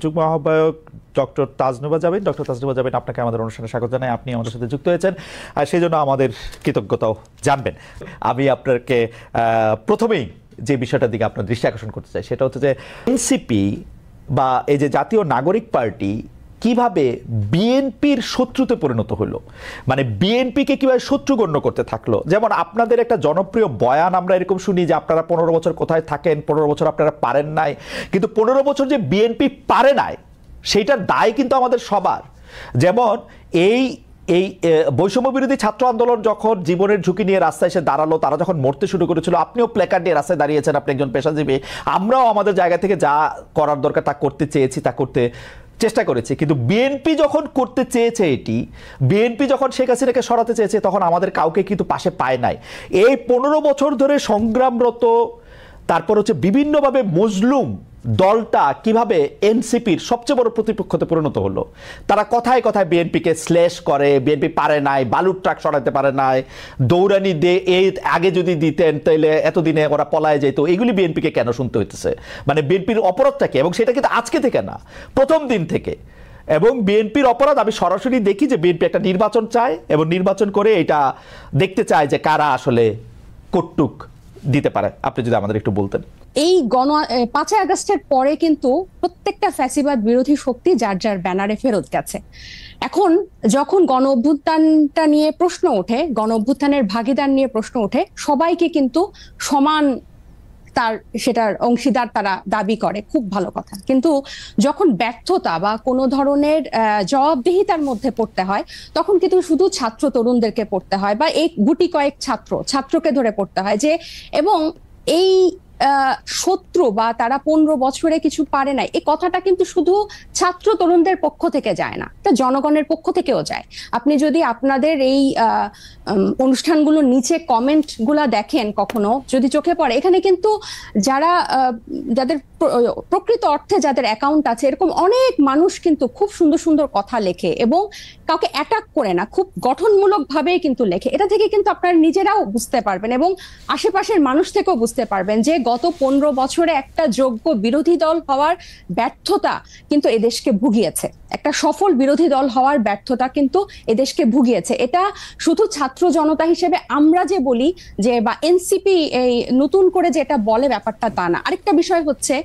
যুগ্ম আহ্বায়ক doctor Tajnuba Zabin. Doctor Tajnuba Zabin, আপনাকে আমাদের অনুষ্ঠানে স্বাগত জানাই। আপনি আমাদের সাথে যুক্ত হয়েছেন আর সেই জন্য আমাদের কৃতজ্ঞতাও জানবেন। আমি আপনাকে প্রথমেই যে বিষয়টার দিকে আপনার দৃষ্টি আকর্ষণ করতে চাই সেটা হচ্ছে যে এনসিপি বা এই যে জাতীয় নাগরিক পার্টি কিভাবে বিএনপির শত্রুতে পরিণত হলো, মানে বিএনপিকে কিভাবে শত্রু গণ্য করতে থাকলো। যেমন আপনাদের একটা জনপ্রিয় বয়ান আমরা এরকম শুনি যে আপনারা 15 বছর কোথায় থাকেন, 15 বছর আপনারা পারেন নাই, কিন্তু 15 বছর যে বিএনপি পারে নাই সেইটার দায় কিন্তু আমাদের সবার। যেমন এই বৈষম্য বিরোধী ছাত্র আন্দোলন যখন জীবনের ঝুঁকি নিয়ে রাস্তায় এসে দাঁড়ালো, তারা যখন মরতে শুরু করেছিল, আপনিও প্ল্যাকার্ড নিয়ে রাস্তায় দাঁড়িয়েছেন, আপনি একজন পেশাজীবী, আমরাও আমাদের জায়গা থেকে যা করার দরকার তা করতে চেয়েছি, তা করতে চেষ্টা করেছি। কিন্তু বিএনপি যখন করতে চেয়েছে, বিএনপি যখন শেখ হাসিনাকে সরাতে চেয়েছে, তখন আমাদের কাউকে কিন্তু পাশে পায় নাই। এই 15 বছর ধরে সংগ্রামরত, তারপর হচ্ছে বিভিন্নভাবে মজলুম দলটা কিভাবে এনসিপির সবচেয়ে বড় প্রতিপক্ষতে পরিণত হলো। তারা কথায় কথায় বিএনপিকে শ্লেষ করে, বিএনপি পারে নাই, বালুর ট্রাক সরাতে পারে নাই, দৌড়ানি দিয়ে এই আগে যদি দিতেন তাহলে এতদিনে ওরা পলায় যেত। এগুলি বিএনপিকে কেন শুনতে হইতেছে? মানে বিএনপির অপরাধটা কি? এবং সেটা কিন্তু আজকে থেকে না, প্রথম দিন থেকে। এবং বিএনপির অপরাধ আমি সরাসরি দেখি যে বিএনপি একটা নির্বাচন চায় এবং নির্বাচন করে এটা দেখতে চায় যে কারা আসলে কটুক দিতে পারে। আপনি যদি আমাদের একটু বলতেন। এই 5 আগস্টের পরে কিন্তু প্রত্যেকটা ফ্যাসিবাদ বিরোধী শক্তি যার যার ব্যানারে ফেরত গেছে। এখন যখন গণ অভ্যুত্থানটা নিয়ে প্রশ্ন ওঠে, গণ অভ্যুত্থানের ভাগিদার নিয়ে প্রশ্ন ওঠে, সবাইকে কিন্তু সমান সেটার অংশীদার তারা দাবি করে, খুব ভালো কথা। কিন্তু যখন ব্যর্থতা বা কোনো ধরনের জবাবদিহিতার মধ্যে পড়তে হয়, তখন কিন্তু শুধু ছাত্র তরুণদেরকে পড়তে হয় বা এই গুটি কয়েক ছাত্রকে ধরে পড়তে হয় যে, এবং এই শত্রু বা তারা 15 বছরে কিছু পারে নাই, এই কথাটা কিন্তু শুধু ছাত্র তরুণদের পক্ষ থেকে যায় না, এটা জনগণের পক্ষ থেকেও যায়। আপনি যদি আপনাদের এই অনুষ্ঠানগুলোর নিচে কমেন্ট গুলা দেখেন, কখনো যদি চোখে পড়ে, এখানে কিন্তু যাদের প্রকৃত অর্থে যাদের অ্যাকাউন্ট আছে, এরকম অনেক মানুষ কিন্তু খুব সুন্দর সুন্দর কথা লেখে এবং কাউকে অ্যাটাক করে না, খুব গঠনমূলক ভাবেই কিন্তু লেখে। এটা থেকে কিন্তু আপনারা নিজেরাও বুঝতে পারবেন এবং আশেপাশের মানুষ থেকেও বুঝতে পারবেন যে গত 15 বছরে একটা যোগ্য বিরোধী দল হওয়ার ব্যর্থতা কিন্তু এদেশকে ভুগিয়েছে। একটা সফল বিরোধী দল হওয়ার ব্যর্থতা কিন্তু এদেশকে ভুগিয়েছে। এটা শুধু ছাত্র জনতা হিসেবে আমরা যে বলি যে, বা এনসিপি এই নতুন করে যে এটা বলে, ব্যাপারটা তা না। আরেকটা বিষয় হচ্ছে,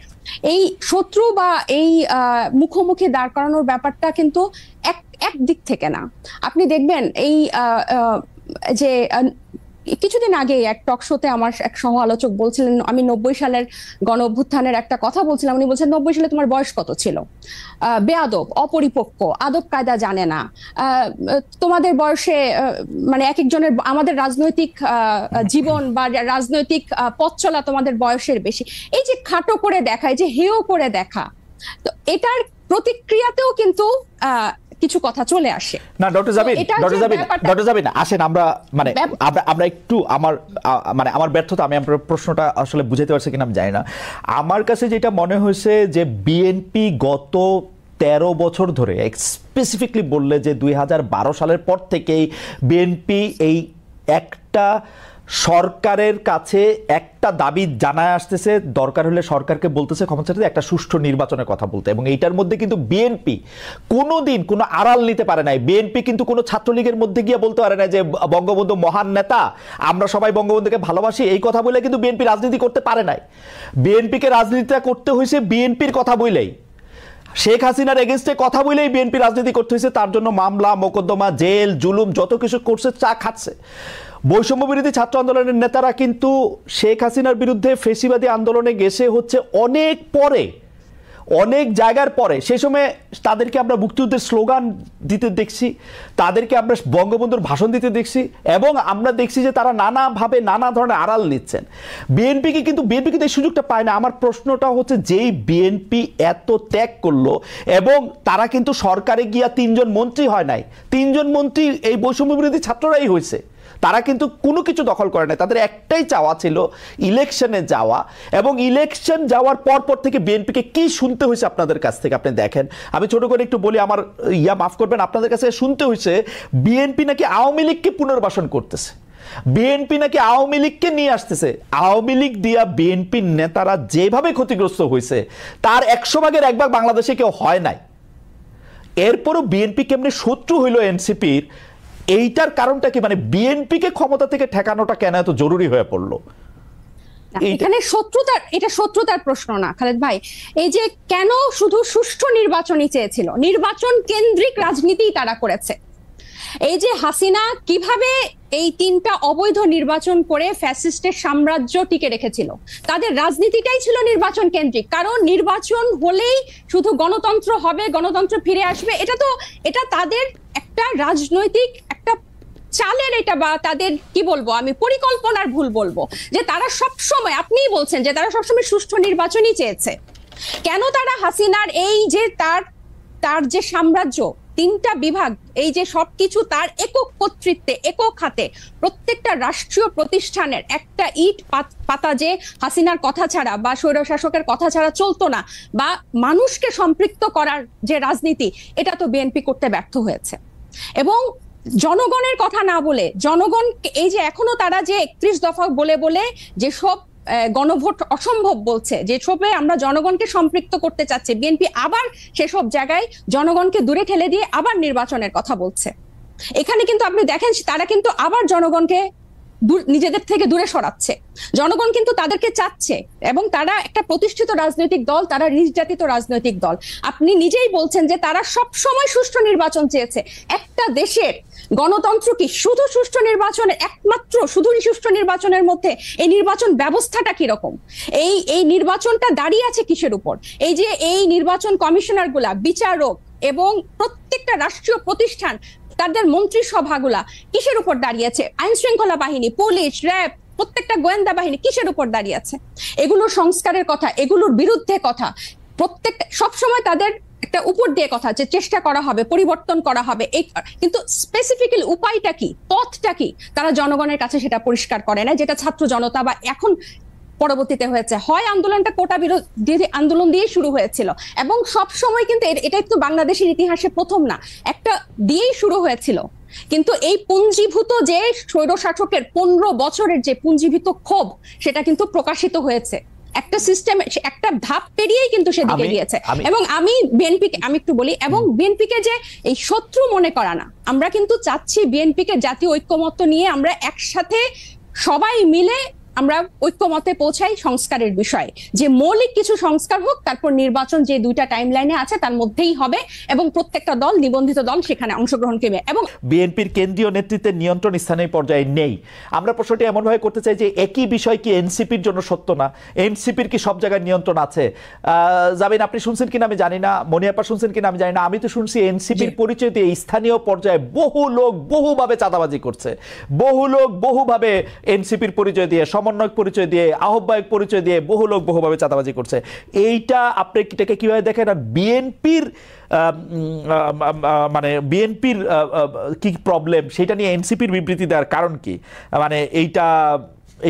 এই শত্রু বা এই মুখোমুখি দাঁড় করানোর ব্যাপারটা কিন্তু এক দিক থেকে না। আপনি দেখবেন এই যে কিছুদিন আগে এক টক শোতে আমার এক সহ আলোচক বলছিলেন, আমি 90 সালের গণ অভ্যুত্থানের একটা কথা বলছিলাম, উনি বলছেন 90 সালে তোমার বয়স কত ছিল? বেয়াদব, অপরিপক্ক, আদব কায়দা জানে না, তোমাদের বয়সে মানে এক একজনের, আমাদের রাজনৈতিক জীবন বা রাজনৈতিক পথ চলা তোমাদের বয়সের বেশি। এই যে খাটো করে দেখা, এই যে হেয় করে দেখা, তো এটার প্রতিক্রিয়াতেও কিন্তু কিছু কথা চলে আসে। না ডক্টর জাবিন আসেন আমরা একটু আমার ব্যর্থতা, আমি আপনার প্রশ্নটা আসলে বুঝাতে পারছি কিনা আমি জানি না। আমার কাছে যেটা মনে হয়েছে যে বিএনপি গত 13 বছর ধরে, স্পেসিফিকলি বললে যে 2012 সালের পর থেকেই বিএনপি এই একটা সরকারের কাছে একটা দাবি জানায় আসতেছে, দরকার হলে সরকারকে বলতেছে ক্ষমতা চাইতে একটা সুষ্ঠু নির্বাচনের কথা বলতে। এবং এইটার মধ্যে কিন্তু বিএনপি কোনোদিন কোনো আড়াল নিতে পারে নাই। বিএনপি কিন্তু কোনো ছাত্রলীগের মধ্যে গিয়ে বলতে পারে না যে বঙ্গবন্ধু মহান নেতা, আমরা সবাই বঙ্গবন্ধুকে ভালোবাসি, এই কথা বলে কিন্তু বিএনপি রাজনীতি করতে পারে নাই। বিএনপিকে রাজনীতিটা করতে হয়েছে বিএনপির কথা বলেই, শেখ হাসিনার এগেনস্টে কথা বলেই বিএনপি রাজনীতি করতে হয়েছে। তার জন্য মামলা, মোকদ্দমা, জেল, জুলুম যত কিছু করছে, চা খাচ্ছে। বৈষম্য বিরোধী ছাত্র আন্দোলনের নেতারা কিন্তু শেখ হাসিনার বিরুদ্ধে ফেসিবাদী আন্দোলনে গেছে হচ্ছে অনেক পরে, অনেক জায়গার পরে। সেই সময় তাদেরকে আমরা মুক্তিযুদ্ধের স্লোগান দিতে দেখছি, তাদেরকে আমরা বঙ্গবন্ধুর ভাষণ দিতে দেখছি, এবং আমরা দেখছি যে তারা নানাভাবে নানা ধরনের আড়াল নিচ্ছেন। বিএনপি কিন্তু এই সুযোগটা পায় না। আমার প্রশ্নটা হচ্ছে, যেই বিএনপি এত ত্যাগ করলো এবং তারা কিন্তু সরকারে গিয়া 3 জন মন্ত্রী হয় নাই, 3 জন মন্ত্রী এই বৈষম্য বিরোধী ছাত্ররাই হয়েছে। তারা কিন্তু কোনো কিছু দখল করে না, তাদের একটাই চাওয়া ছিল ইলেকশনে যাওয়া। এবং ইলেকশন যাওয়ার পর থেকে বিএনপিকে কি শুনতে হয়েছে আপনাদের কাছ থেকে আপনি দেখেন। আমি ছোট করে একটু বলি, আমার মাফ করবেন, আপনাদের কাছে শুনতে হয়েছে বিএনপি নাকি আওয়ামী লীগকে পুনর্বাসন করতেছে। বিএনপি নাকি আওয়ামী লীগকে নিয়ে আসতেছে। আওয়ামী লীগ দিয়া বিএনপির নেতারা যেভাবে ক্ষতিগ্রস্ত হয়েছে তার 100 ভাগের 1 ভাগ বাংলাদেশে কেউ হয় নাই। এরপরও বিএনপি কেমনে শত্রু হইল এনসিপির, এইটার কারণটা কি? মানে বিএনপিকে ক্ষমতা থেকে ঠেকানোটা কেন এত জরুরি হয়ে পড়লো? এখানে এটা শত্রুতার প্রশ্ন না খালেদ ভাই। এই যে কেন শুধু সুষ্ঠু নির্বাচনই চেয়েছিল, নির্বাচন কেন্দ্রিক রাজনীতি তারা করেছে। এই যে হাসিনা কিভাবে এই 3টা অবৈধ নির্বাচন করে ফ্যাসিস্টের সাম্রাজ্য টিকে রেখেছিল, তাদের রাজনীতিটাই ছিল নির্বাচন কেন্দ্রিক। কারণ নির্বাচন হলেই শুধু গণতন্ত্র হবে, গণতন্ত্র ফিরে আসবে, এটা তাদের একটা রাজনৈতিক একটা চালের, এটা বা তাদের কি বলবো আমি, পরিকল্পনার ভুল বলবো, যে তারা সবসময়, আপনিই বলছেন যে তারা সবসময় সুষ্ঠু নির্বাচনই চেয়েছে। কেন তারা হাসিনার এই যে তার যে সাম্রাজ্য, 3টা বিভাগ, এই যে সবকিছু তার একক কর্তৃত্বে, একক হাতে, প্রত্যেকটা রাষ্ট্রীয় প্রতিষ্ঠানের একটা ইট পাতা যে হাসিনার কথা ছাড়া বা স্বৈরশাসকের কথা ছাড়া চলতো না, বা মানুষকে সম্পৃক্ত করার যে রাজনীতি, এটা তো বিএনপি করতে ব্যর্থ হয়েছে। এবং জনগণের কথা না বলে, জনগণ এই যে এখনো তারা যে 31 দফা বলে বলে যেসব গণভোট অসম্ভব বলছে, যেসবে আমরা জনগণকে সম্পৃক্ত করতে চাচ্ছি, বিএনপি আবার সেসব জায়গায় জনগণকে দূরে ঠেলে দিয়ে আবার নির্বাচনের কথা বলছে। এখানে কিন্তু আপনি দেখেন তারা কিন্তু আবার জনগণকে নিজেদের থেকে দূরে সরাচ্ছে। জনগণ কিন্তু তাদেরকে চাচ্ছে, এবং তারা একটা প্রতিষ্ঠিত রাজনৈতিক দল, তারা নির্যাতিত রাজনৈতিক দল। আপনি নিজেই বলছেন যে তারা সব সময় সুষ্ঠু নির্বাচন চেয়েছে। একটা দেশের গণতন্ত্র কি শুধু সুষ্ঠু নির্বাচনের, একমাত্র শুধুই সুষ্ঠু নির্বাচনের মধ্যে? এই নির্বাচন ব্যবস্থাটা কিরকম? এই নির্বাচনটা দাঁড়িয়ে আছে কিসের উপর? এই যে এই নির্বাচন কমিশনার গুলা, বিচারক এবং প্রত্যেকটা রাষ্ট্রীয় প্রতিষ্ঠান, তাদের মন্ত্রিসভাগুলা কিসের উপর দাঁড়িয়েছে? আইন শৃঙ্খলা বাহিনী, পুলিশ, র্যাব, প্রত্যেকটা গোয়েন্দা বাহিনী কিসের উপর দাঁড়িয়ে আছে? এগুলোর সংস্কারের কথা, এগুলোর বিরুদ্ধে কথা, প্রত্যেকটা সবসময় তাদের একটা উপর দিয়ে কথা, যে চেষ্টা করা হবে, পরিবর্তন করা হবে। কিন্তু স্পেসিফিক্যালি উপায়টা কি, পথটা কি, তারা জনগণের কাছে সেটা পরিষ্কার করে না। যেটা ছাত্র জনতা বা এখন পরবর্তীতে হয়েছে, হয় আন্দোলনটা কোটা বিরোধী আন্দোলন দিয়ে শুরু হয়েছিল, এবং সব সময় কিন্তু এটা তো বাংলাদেশের ইতিহাসে প্রথম না, একটা দিয়েই শুরু হয়েছিল। কিন্তু এই পুঞ্জীভূত যে স্বৈরশাসকের 15 বছরের যে পুঞ্জীভূত ক্ষোভ, সেটা কিন্তু প্রকাশিত হয়েছে একটা সিস্টেম, একটা ধাপ পেরিয়েই কিন্তু সেদিকে গিয়েছে। এবং আমি একটু বলি, এবং বিএনপিকে যে এই শত্রু মনে করা না, আমরা কিন্তু চাচ্ছি বিএনপিকে জাতীয় ঐক্যমত্য নিয়ে আমরা একসাথে সবাই মিলে আমরা ঐক্যমতে পৌঁছাই সংস্কারের বিষয়ে, যে মৌলিক কিছু সংস্কার হোক, তারপর নির্বাচন যে 2টা টাইম লাইনে আছে তার মধ্যেই হবে, এবং প্রত্যেকটা দল, নিবন্ধিত দল সেখানে অংশগ্রহণ করবে। এবং বিএনপির কেন্দ্রীয় নেতৃত্বের নিয়ন্ত্রণ স্থানীয় পর্যায়ে নেই। আমরা প্রশ্নটি এমনভাবে করতে চাই যে একই বিষয় কি এনসিপির জন্য সত্য না? এনসিপির কি সব জায়গায় নিয়ন্ত্রণ আছে? জামিন, আপনি শুনছেন কিনা আমি জানি না, মনিয়াপা শুনছেন কিনা আমি জানি না, আমি তো শুনছি এনসিপির পরিচয় দিয়ে স্থানীয় পর্যায়ে বহু লোক বহুভাবে চাঁদাবাজি করছে, বহু লোক বহুভাবে এনসিপির পরিচয় দিয়ে, সমন্বয়ক পরিচয় দিয়ে, আহ্বায়ক পরিচয় দিয়ে বহু লোক বহুভাবে চাঁদাবাজি করছে। এইটা আপনি এটাকে কিভাবে দেখেন? আর বিএনপির মানে বিএনপির কি প্রবলেম, সেটা নিয়ে এনসিপির বিবৃতি দেওয়ার কারণ কি? মানে এইটা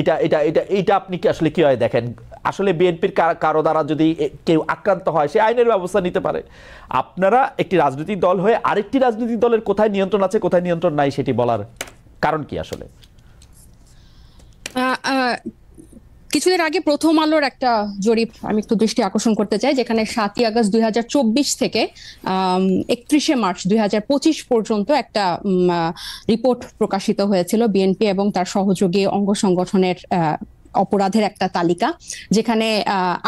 এটা এটা এটা এইটা আপনি কি আসলে কিভাবে দেখেন? আসলে বিএনপির কারো দ্বারা যদি কেউ আক্রান্ত হয়, সে আইনের ব্যবস্থা নিতে পারে। আপনারা একটি রাজনৈতিক দল হয়ে আরেকটি রাজনৈতিক দলের কোথায় নিয়ন্ত্রণ আছে, কোথায় নিয়ন্ত্রণ নাই, সেটি বলার কারণ কি আসলে? কিছুদিন আগে প্রথম আলোর একটা জরিপ আমি একটু দৃষ্টি আকর্ষণ করতে চাই, যেখানে 7ই আগস্ট 2024 থেকে 31শে মার্চ 2025 পর্যন্ত একটা রিপোর্ট প্রকাশিত হয়েছিল বিএনপি এবং তার সহযোগী অঙ্গ সংগঠনের অপরাধের একটা তালিকা, যেখানে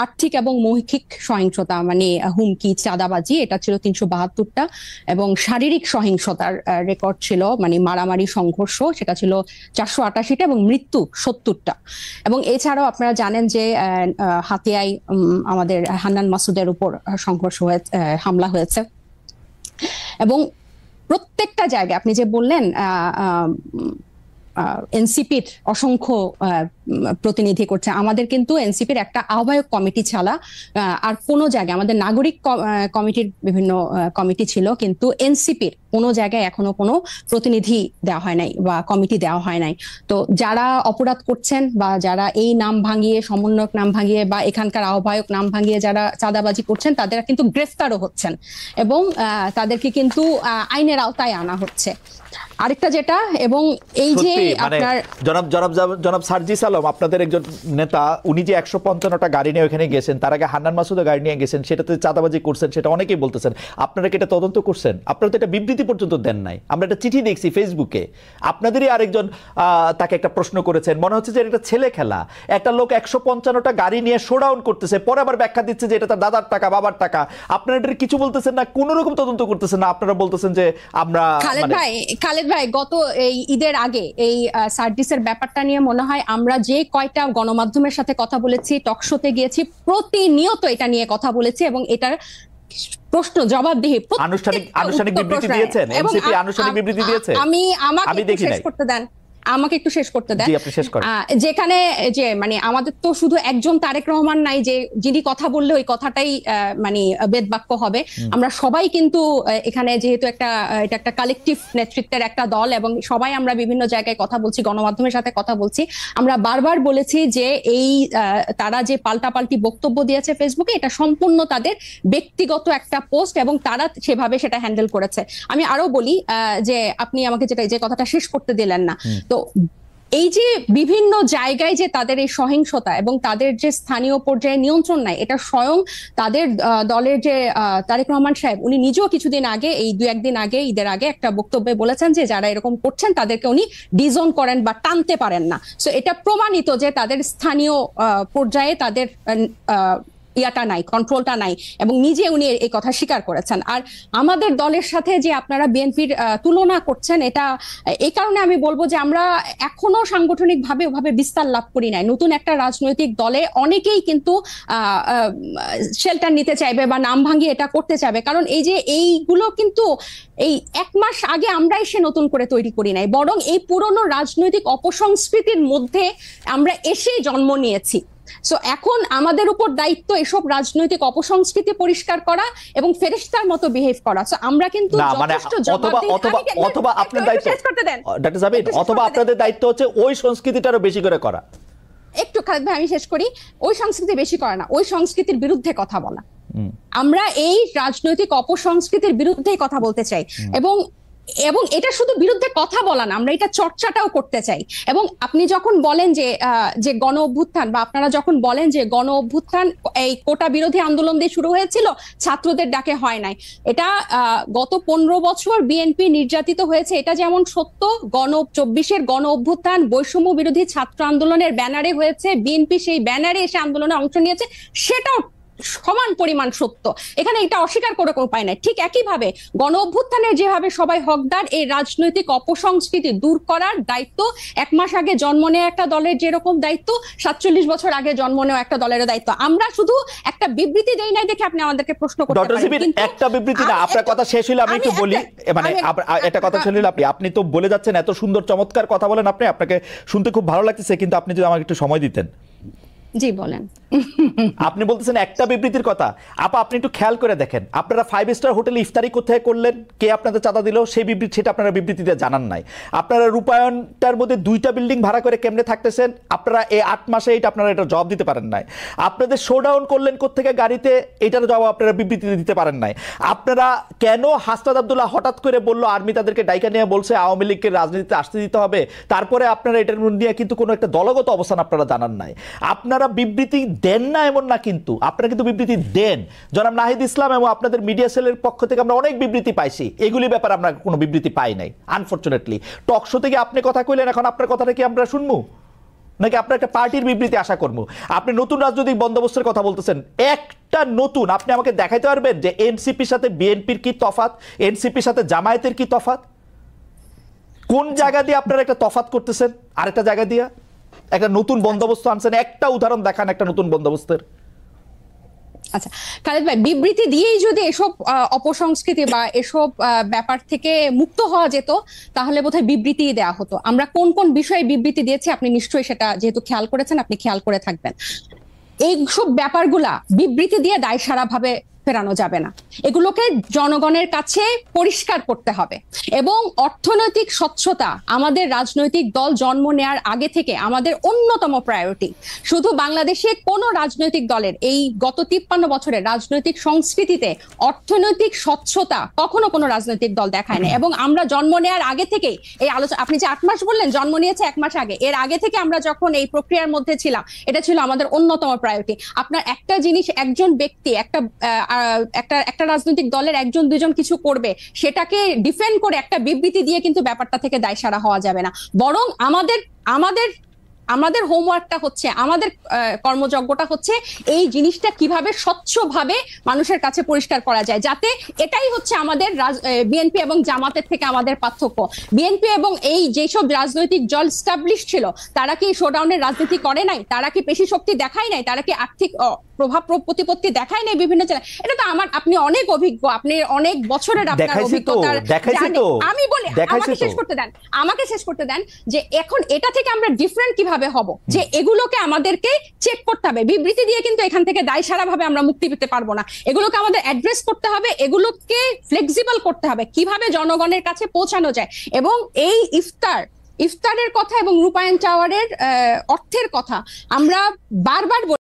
আর্থিক এবং মৌখিক সহিংসতা মানে হুমকি, চাঁদাবাজি, এটা ছিল 372টা, এবং শারীরিক সহিংসতার রেকর্ড ছিল মানে মারামারি, সংঘর্ষ, সেটা ছিল 488টা, এবং মৃত্যু 70টা। এবং এছাড়াও আপনারা জানেন যে হাতিয়ায় আমাদের হান্নান মাসুদের উপর সংঘর্ষ হয়েছে, হামলা হয়েছে। এবং প্রত্যেকটা জায়গায় আপনি যে বললেন এনসিপির অসংখ্য প্রতিনিধি করছে, আমাদের কিন্তু এনসিপির একটা আহ্বায়ক কমিটি ছাড়া আর কোনো জায়গায়, আমাদের নাগরিক কমিটির বিভিন্ন কমিটি ছিল, কিন্তু এনসিপির কোনো জায়গায় এখনো কোনো প্রতিনিধি দেওয়া হয় নাই বা কমিটি দেওয়া হয় নাই। তো যারা অপরাধ করছেন বা যারা এই নাম ভাঙিয়ে, সমন্বয়ক নাম ভাঙিয়ে বা এখানকার আহ্বায়ক নাম ভাঙিয়ে যারা চাঁদাবাজি করছেন, তাদের কিন্তু গ্রেফতারও হচ্ছেন এবং তাদেরকে কিন্তু আইনের আওতায় আনা হচ্ছে। আরেকটা যেটা, এবং এই যে মানে জনাব সার্জিস আলম আপনাদের একজন নেতা, উনি যে 155টা গাড়ি নিয়ে ওখানে গেছেন, তার আগে হান্নান মাসুদও গাড়ি নিয়ে গেছেন, সেটাতে চাঁদাবাজি করছেন, সেটা অনেকেই বলতেছেন। আপনারা কি এটা তদন্ত করছেন? আপনারা তো এটা বিবৃতি পর্যন্ত দেন নাই। আমরা একটা চিঠি দেখছি ফেসবুকে, আপনাদেরই আরেকজন তাকে একটা প্রশ্ন করেছেন, মনে হচ্ছে যে এটা ছেলে খেলা। একটা লোক 155টা গাড়ি নিয়ে শোডাউন করতেছে, পরে আবার ব্যাখ্যা দিচ্ছে যে এটা তার দাদার টাকা, বাবার টাকা। আপনারা এটা কিছু বলতেছেন না, কোন রকম তদন্ত করতেছেন না। আপনারা বলতেছেন যে আমরা খালেদ ভাই গত এই ঈদের আগে এই সার্জিসের ব্যাপারটা নিয়ে মনে হয় আমরা যে কয়টা গণমাধ্যমের সাথে কথা বলেছি, টকশোতে গিয়েছি, প্রতিনিয়ত এটা নিয়ে কথা বলেছি এবং এটার প্রশ্ন জবাবদিহি আনুষ্ঠানিক বিবৃতি দিয়েছেন, এনসিপি আনুষ্ঠানিক বিবৃতি দিয়েছে। আমাকে শেষ করতে দেন, আমাকে একটু শেষ করতে দেন। যেখানে যে মানে আমাদের তো শুধু একজন তারেক রহমান নাই যে যিনি কথা বললে ওই কথাটাই মানে বেদবাক্য হবে। আমরা সবাই কিন্তু এখানে যেহেতু এটা একটা কালেকটিভ নেতৃত্বের একটা দল এবং সবাই আমরা বিভিন্ন জায়গায় কথা বলছি, গণমাধ্যমের সাথে কথা বলছি। আমরা বারবার বলেছি যে এই তারা যে পাল্টাপাল্টি বক্তব্য দিয়েছে ফেসবুকে, এটা সম্পূর্ণ তাদের ব্যক্তিগত একটা পোস্ট এবং তারা সেভাবে সেটা হ্যান্ডেল করেছে। আমি আরো বলি যে আপনি আমাকে যে কথাটা শেষ করতে দিলেন না, তো এই যে বিভিন্ন জায়গায় যে তাদের এই সহিংসতা এবং তাদের যে স্থানীয় পর্যায়ে নিয়ন্ত্রণ নাই, এটা স্বয়ং তাদের দলের যে তারেক রহমান সাহেব উনি নিজেও কিছুদিন আগে, এই 2-1 দিন আগে, ঈদের আগে একটা বক্তব্যে বলেছেন যে যারা এরকম করছেন তাদেরকে উনি ডিজোন করেন বা টানতে পারেন না। সো এটা প্রমাণিত যে তাদের স্থানীয় পর্যায়ে তাদের ইয়াটা নাই, কন্ট্রোলটা নাই এবং নিজে উনি এই কথা স্বীকার করেছেন। আর আমাদের দলের সাথে যে আপনারা বিএনপির তুলনা করছেন, এটা এই কারণে আমি বলবো যে আমরা এখনো সাংগঠনিক ভাবে ওভাবে বিস্তার লাভ করি নাই। নতুন একটা রাজনৈতিক দলে অনেকেই কিন্তু শেল্টার নিতে চাইবে বা নাম ভাঙিয়ে এটা করতে চাইবে, কারণ এই যে এইগুলো কিন্তু এই 1 মাস আগে আমরা এসে নতুন করে তৈরি করি নাই, বরং এই পুরনো রাজনৈতিক অপসংস্কৃতির মধ্যে আমরা এসেই জন্ম নিয়েছি। সো এখন আমাদের উপর দায়িত্ব এসব রাজনৈতিক অপসংস্কৃতি পরিষ্কার করা এবং ফেরেশতার মতো বিহেভ করা। সো আমরা কিন্তু অথবা আপনার দায়িত্ব, ডক্টর জাবির, অথবা আপনাদের দায়িত্ব হচ্ছে ওই সংস্কৃতিটারও বেশি করে করা। একটু খালেদ ভাই আমি শেষ করি। ওই সংস্কৃতি বেশি করা না, ওই সংস্কৃতির বিরুদ্ধে কথা বলা। আমরা এই রাজনৈতিক অপসংস্কৃতির বিরুদ্ধে কথা বলতে চাই এবং এটা শুধু বিরুদ্ধে কথা বলা না, আমরা এটা চর্চাটাও করতে চাই। এবং আপনি যখন বলেন যে গণ অভ্যুত্থান, বা আপনারা যখন বলেন যে গণ অভ্যুত্থান এই কোটা বিরোধী আন্দোলন দিয়ে শুরু হয়েছিল, ছাত্রদের ডাকে হয় নাই, এটা গত 15 বছর বিএনপি নির্যাতিত হয়েছে, এটা যেমন সত্য। 24-এর গণ অভ্যুত্থান বৈষম্য বিরোধী ছাত্র আন্দোলনের ব্যানারে হয়েছে, বিএনপি সেই ব্যানারে এসে আন্দোলনে অংশ নিয়েছে, সেটাও সমান পরিমাণ সত্য। এখানে এটা অস্বীকার করে কোনো উপায় নাই। ঠিক একইভাবে গণ অভ্যুত্থানের যেভাবে সবাই হকদার, এই রাজনৈতিক অপসংস্কৃতি দূর করার দায়িত্ব 1 মাস আগে জন্ম নেওয়া একটা দলের যেরকম দায়িত্ব, 47 বছর আগে জন্ম নেওয়া একটা দলের দায়িত্ব। আমরা শুধু একটা বিবৃতি দেই নাই দেখে আপনি আমাদেরকে প্রশ্ন করতে পারেন। একটা বিবৃতি না, আপনার কথা শেষ হইলে আমি একটু বলি, মানে একটা কথা শেষ হইলে আপনি তো বলে যাচ্ছেন, এত সুন্দর চমৎকার কথা বলেন আপনি, আপনাকে শুনতে খুব ভালো লাগতেছে, কিন্তু আপনি যদি আমাকে একটু সময় দিতেন। জি বলেন। আপনি বলতেছেন একটা বিবৃতির কথা। আপনি একটু খেয়াল করে দেখেন, আপনারা 5 স্টার হোটেলে ইফতারি কোথায় করলেন, কে আপনাদের চাঁদা দিল, সেই বিবৃতি সেটা আপনারা বিবৃতিতে জানান নাই। আপনারা রূপায়ণটার মধ্যে 2টা বিল্ডিং ভাড়া করে কেমনে থাকতেছেন, আপনারা এই 8 মাসে আপনারা এটা জবাব দিতে পারেন নাই। আপনাদের শোডাউন করলেন কোত্থেকে গাড়িতে, এটার জবাব আপনারা বিবৃতিতে দিতে পারেন নাই। আপনারা কেন হাসনাত আব্দুল্লাহ হঠাৎ করে বললো আর্মি তাদেরকে ডাইকা নিয়ে বলছে আওয়ামী লীগকে রাজনীতিতে আসতে দিতে হবে, তারপরে আপনারা এটার নিয়ে কিন্তু কোনো একটা দলগত অবস্থান আপনারা জানান নাই। আপনারা বিবৃতি দেন না এমন না, কিন্তু আপনারা কিন্তু বিবৃতি দেন। জনাব নাহিদ ইসলাম এবং আপনাদের মিডিয়া সেলের পক্ষ থেকে আমরা অনেক বিবৃতি পাইছি, এগুলি ব্যাপারে আমরা কোনো বিবৃতি পাই নাই আনফরচুনেটলি। টক শো থেকে আপনি কথা কইলেন, এখন আপনার কথাটা কি আমরা শুনবো নাকি আপনার একটা পার্টির বিবৃতি আশা করবো? আপনি নতুন রাজনৈতিক বন্দোবস্তের কথা বলতেছেন, একটা নতুন, আপনি আমাকে দেখাইতে পারবেন যে এনসিপির সাথে বিএনপির কি তফাৎ, এনসিপির সাথে জামায়াতের কি তফাৎ? কোন জায়গা দিয়ে আপনারা একটা তফাৎ করতেছেন আরেকটা জায়গা দিয়ে? একটা নতুন বন্দোবস্ত আনছেন, একটা উদাহরণ দেখান একটা নতুন বন্দোবস্তের। আচ্ছা খালেদ ভাই, বিবৃতি দিয়েই যদি এসব অপসংস্কৃতি বা এসব ব্যাপার থেকে মুক্ত হওয়া যেত, তাহলে বোধহয় বিবৃতি দেওয়া হতো। আমরা কোন কোন বিষয়ে বিবৃতি দিয়েছি আপনি নিশ্চয়ই সেটা যেহেতু খেয়াল করেছেন, আপনি খেয়াল করে থাকবেন। এইসব ব্যাপারগুলা বিবৃতি দিয়ে দায়সারা ভাবে ফেরানো যাবে না, এগুলোকে জনগণের কাছে পরিষ্কার করতে হবে। এবং অর্থনৈতিক স্বচ্ছতা আমাদের রাজনৈতিক দল জন্ম নেয়ার আগে থেকে আমাদের অন্যতম প্রায়োরিটি। শুধু বাংলাদেশে কোন রাজনৈতিক দলের এই গত 53 বছরের রাজনৈতিক সংস্কৃতিতে অর্থনৈতিক স্বচ্ছতা কখনো কোনো রাজনৈতিক দল দেখায় না। এবং আমরা জন্ম নেয়ার আগে থেকেই এই আলোচনা, আপনি যে 8 মাস বললেন, জন্ম নিয়েছে 1 মাস আগে, এর আগে থেকে আমরা যখন এই প্রক্রিয়ার মধ্যে ছিলাম, এটা ছিল আমাদের অন্যতম প্রায়োরিটি। আপনার একটা জিনিস, একজন ব্যক্তি একটা রাজনৈতিক দলের একজন দুজন কিছু করবে, সেটাকে ডিফেন্ড করে একটা বিবৃতি দিয়ে কিন্তু ব্যাপারটা থেকে দায়সারা হওয়া যাবে না। বরং আমাদের হোমওয়ার্কটা হচ্ছে, আমাদের কর্মযজ্ঞটা হচ্ছে এই জিনিসটা কিভাবে স্বচ্ছভাবে মানুষের কাছে পরিষ্কার করা যায়, যাতে এটাই হচ্ছে আমাদের বিএনপি এবং জামাতের থেকে আমাদের পার্থক্য। বিএনপি এবং এই যেসব রাজনৈতিক দল স্টাবলিশ ছিল, তারা কি শোডাউনের রাজনীতি করে নাই? তারা কি পেশি শক্তি দেখায় নাই? তারা কি আর্থিক প্রভাব প্রতিপত্তি দেখায় নাই বিভিন্ন জেলায়? এটা তো আপনি অনেক অভিজ্ঞ, আপনি অনেক বছরের আপনার অভিজ্ঞতার। আমি বলি, আমাকে শেষ করতে দেন যে এখন এটা থেকে আমরা ডিফারেন্ট কিভাবে হব, যে এগুলোকে আমাদেরকে চেক করতে হবে। বিবৃতি দিয়ে কিন্তু এখান থেকে দায়সারা ভাবে আমরা মুক্তি পেতে পারবো না। এগুলোকে আমাদের অ্যাড্রেস করতে হবে, এগুলোকে ফ্লেক্সিবল করতে হবে, কিভাবে জনগণের কাছে পৌঁছানো যায়। এবং এই ইফতারের কথা এবং রূপায়ণ টাওয়ারের অর্থের কথা আমরা বারবার